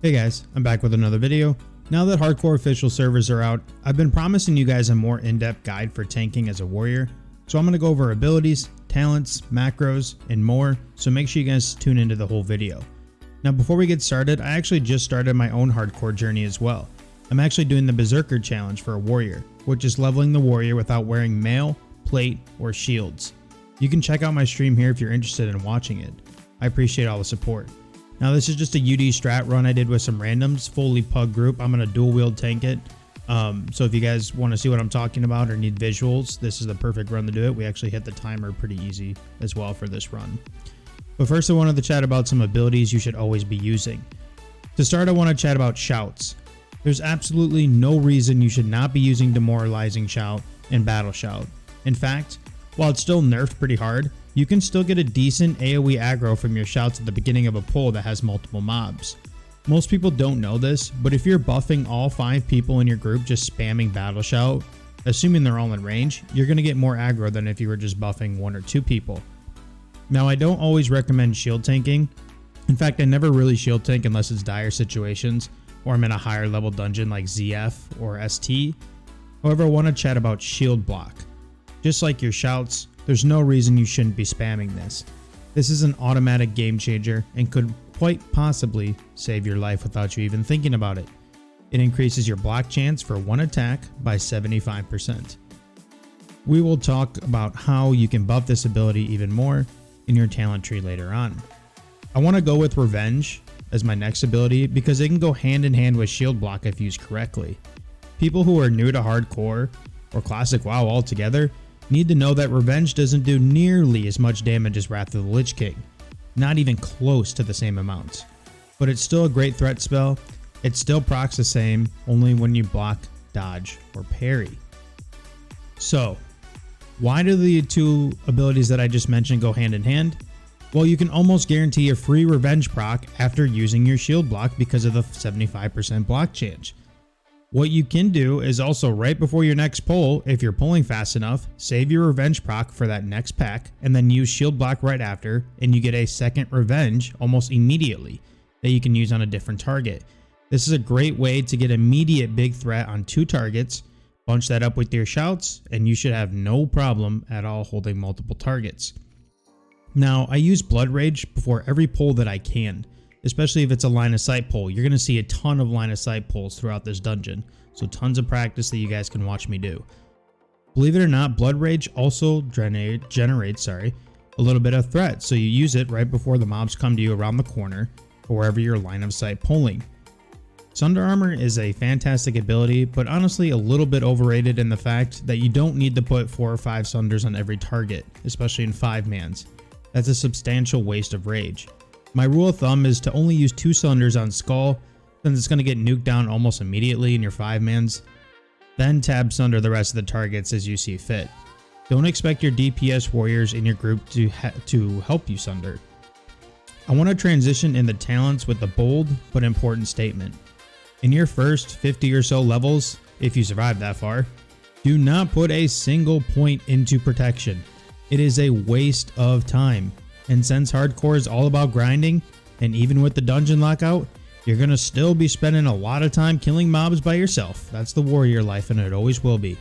Hey guys, I'm back with another video. Now that hardcore official servers are out, I've been promising you guys a more in-depth guide for tanking as a warrior. So I'm going to go over abilities, talents, macros, and more, so make sure you guys tune into the whole video. Now before we get started, I actually just started my own hardcore journey as well. I'm actually doing the Berserker challenge for a warrior, which is leveling the warrior without wearing mail, plate, or shields. You can check out my stream here if you're interested in watching it. I appreciate all the support. Now this is just a UD strat run I did with some randoms, fully pug group. I'm going to dual wield tank it. So if you guys want to see what I'm talking about or need visuals, this is the perfect run to do it. We actually hit the timer pretty easy as well for this run. But first I wanted to chat about some abilities you should always be using. To start, I want to chat about shouts. There's absolutely no reason you should not be using demoralizing shout and battle shout. In fact, while it's still nerfed pretty hard, you can still get a decent AoE aggro from your shouts at the beginning of a pull that has multiple mobs. Most people don't know this, but if you're buffing all 5 people in your group just spamming battle shout, assuming they're all in range, you're going to get more aggro than if you were just buffing 1 or 2 people. Now I don't always recommend shield tanking. In fact, I never really shield tank unless it's dire situations or I'm in a higher level dungeon like ZF or ST. However, I want to chat about shield block. Just like your shouts, there's no reason you shouldn't be spamming this. This is an automatic game changer and could quite possibly save your life without you even thinking about it. It increases your block chance for 1 attack by 75%. We will talk about how you can buff this ability even more in your talent tree later on. I want to go with Revenge as my next ability because it can go hand in hand with shield block if used correctly. People who are new to hardcore or classic WoW altogether need to know that Revenge doesn't do nearly as much damage as Wrath of the Lich King, not even close to the same amount. But it's still a great threat spell. It still procs the same, only when you block, dodge, or parry. So, why do the two abilities that I just mentioned go hand in hand? Well, you can almost guarantee a free Revenge proc after using your shield block because of the 75% block chance. What you can do is also right before your next pull, if you're pulling fast enough, save your Revenge proc for that next pack and then use shield block right after and you get a second Revenge almost immediately that you can use on a different target. This is a great way to get immediate big threat on 2 targets, bunch that up with your shouts, and you should have no problem at all holding multiple targets. Now, I use Blood Rage before every pull that I can. Especially if it's a line of sight pull. You're going to see a ton of line of sight pulls throughout this dungeon, so tons of practice that you guys can watch me do. Believe it or not, Blood Rage also generates a little bit of threat, so you use it right before the mobs come to you around the corner or wherever you're line of sight pulling. Sunder Armor is a fantastic ability, but honestly a little bit overrated in the fact that you don't need to put 4 or 5 Sunders on every target, especially in 5-mans. That's a substantial waste of rage. My rule of thumb is to only use 2 Sunders on Skull, since it's going to get nuked down almost immediately in your 5-mans. Then tab Sunder the rest of the targets as you see fit. Don't expect your DPS warriors in your group to help you Sunder. I want to transition in the talents with the bold but important statement. In your first 50 or so levels, if you survive that far, do not put a single point into protection. It is a waste of time. And since hardcore is all about grinding, and even with the dungeon lockout, you're going to still be spending a lot of time killing mobs by yourself. That's the warrior life and it always will be.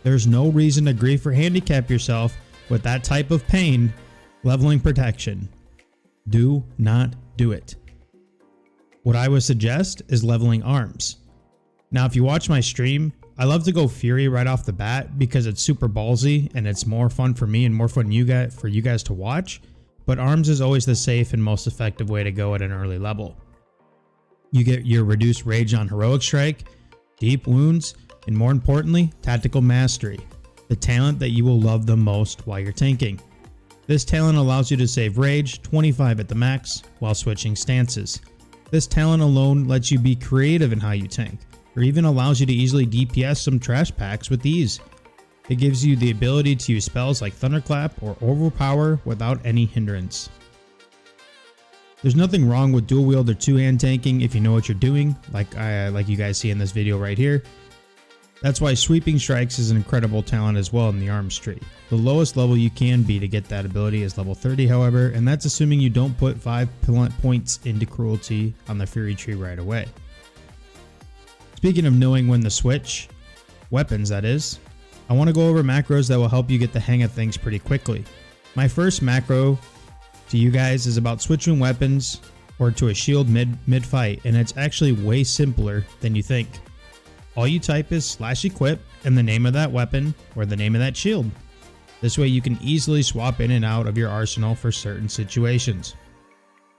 There's no reason to grief or handicap yourself with that type of pain leveling protection. Do not do it. What I would suggest is leveling arms. Now if you watch my stream, I love to go Fury right off the bat because it's super ballsy and it's more fun for me and more fun for you guys to watch. But arms is always the safe and most effective way to go at an early level. You get your reduced rage on heroic strike, deep wounds, and more importantly, tactical mastery, the talent that you will love the most while you're tanking. This talent allows you to save rage 25 at the max while switching stances. This talent alone lets you be creative in how you tank, or even allows you to easily DPS some trash packs with ease. It gives you the ability to use spells like Thunderclap or Overpower without any hindrance. There's nothing wrong with dual wield or 2-hand tanking if you know what you're doing, like you guys see in this video right here. That's why sweeping strikes is an incredible talent as well in the arms tree. The lowest level you can be to get that ability is level 30 however, and that's assuming you don't put 5 points into cruelty on the fury tree right away. Speaking of knowing when to switch, weapons that is, I want to go over macros that will help you get the hang of things pretty quickly. My first macro to you guys is about switching weapons or to a shield mid fight, and it's actually way simpler than you think. All you type is /equip and the name of that weapon or the name of that shield. This way you can easily swap in and out of your arsenal for certain situations.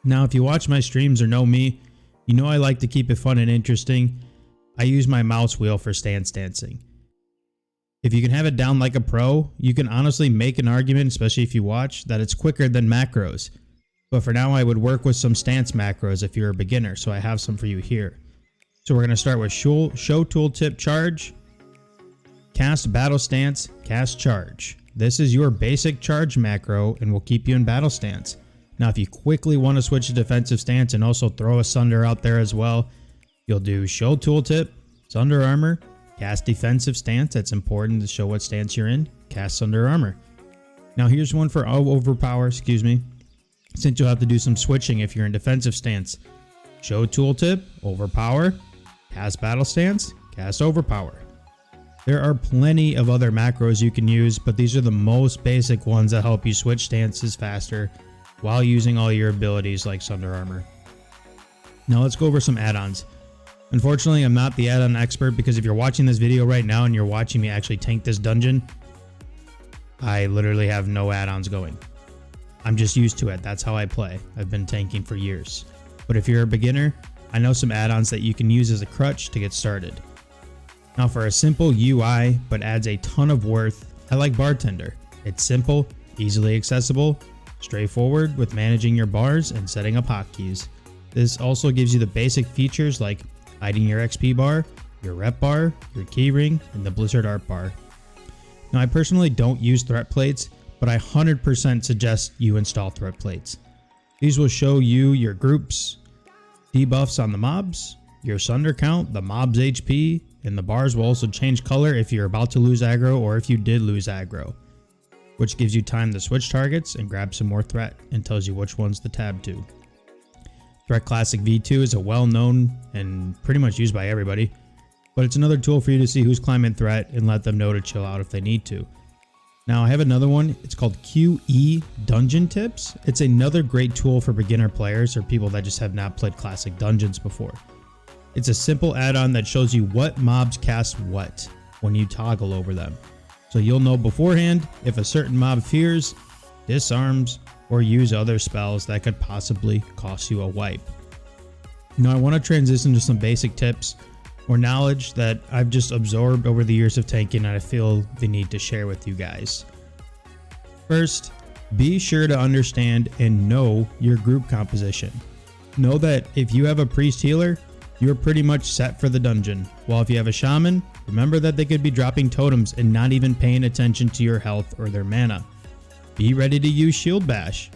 Now if you watch my streams or know me, you know I like to keep it fun and interesting. I use my mouse wheel for stance dancing. If you can have it down like a pro, you can honestly make an argument, especially if you watch, that it's quicker than macros. But for now I would work with some stance macros if you're a beginner, so I have some for you here. So we're going to start with show tooltip charge, cast battle stance, cast charge. This is your basic charge macro and will keep you in battle stance. Now if you quickly want to switch to defensive stance and also throw a sunder out there as well, you'll do show tooltip, sunder armor, cast defensive stance. That's important to show what stance you're in, cast sunder armor. Now here's one for overpower, since you'll have to do some switching if you're in defensive stance. Show tooltip, overpower, cast battle stance, cast overpower. There are plenty of other macros you can use, but these are the most basic ones that help you switch stances faster while using all your abilities like sunder armor. Now let's go over some add-ons. Unfortunately, I'm not the add-on expert because if you're watching this video right now and you're watching me actually tank this dungeon, I literally have no add-ons going. I'm just used to it. That's how I play. I've been tanking for years. But if you're a beginner, I know some add-ons that you can use as a crutch to get started. Now for a simple UI but adds a ton of worth, I like Bartender. It's simple, easily accessible, straightforward with managing your bars and setting up hotkeys. This also gives you the basic features like hiding your XP bar, your rep bar, your keyring, and the Blizzard art bar. Now I personally don't use threat plates, but I 100% suggest you install threat plates. These will show you your groups, debuffs on the mobs, your sunder count, the mob's HP, and the bars will also change color if you're about to lose aggro or if you did lose aggro, which gives you time to switch targets and grab some more threat and tells you which one's the tab to. Threat Classic V2 is a well-known and pretty much used by everybody, but it's another tool for you to see who's climbing threat and let them know to chill out if they need to. Now I have another one, it's called QE Dungeon Tips. It's another great tool for beginner players or people that just have not played classic dungeons before. It's a simple add-on that shows you what mobs cast what when you toggle over them. So you'll know beforehand if a certain mob fears, disarms, or use other spells that could possibly cost you a wipe. Now I want to transition to some basic tips or knowledge that I've just absorbed over the years of tanking and I feel the need to share with you guys. First, be sure to understand and know your group composition. Know that if you have a priest healer, you're pretty much set for the dungeon. While if you have a shaman, remember that they could be dropping totems and not even paying attention to your health or their mana. Be ready to use shield bash.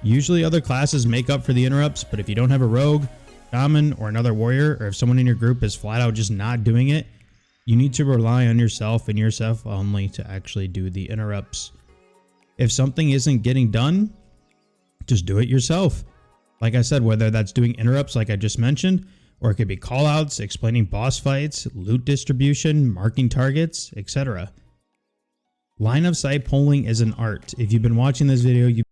Usually other classes make up for the interrupts, but if you don't have a rogue, shaman, or another warrior, or if someone in your group is flat out just not doing it, you need to rely on yourself and yourself only to actually do the interrupts. If something isn't getting done, just do it yourself. Like I said, whether that's doing interrupts like I just mentioned, or it could be callouts, explaining boss fights, loot distribution, marking targets, etc. Line of sight polling is an art. If you've been watching this video, you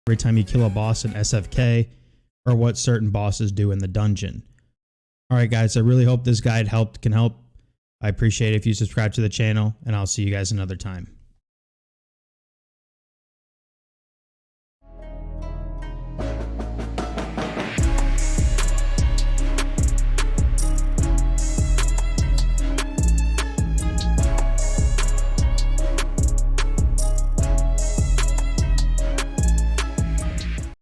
every time you kill a boss in SFK, or what certain bosses do in the dungeon. Alright guys, I really hope this guide can help. I appreciate it if you subscribe to the channel, and I'll see you guys another time.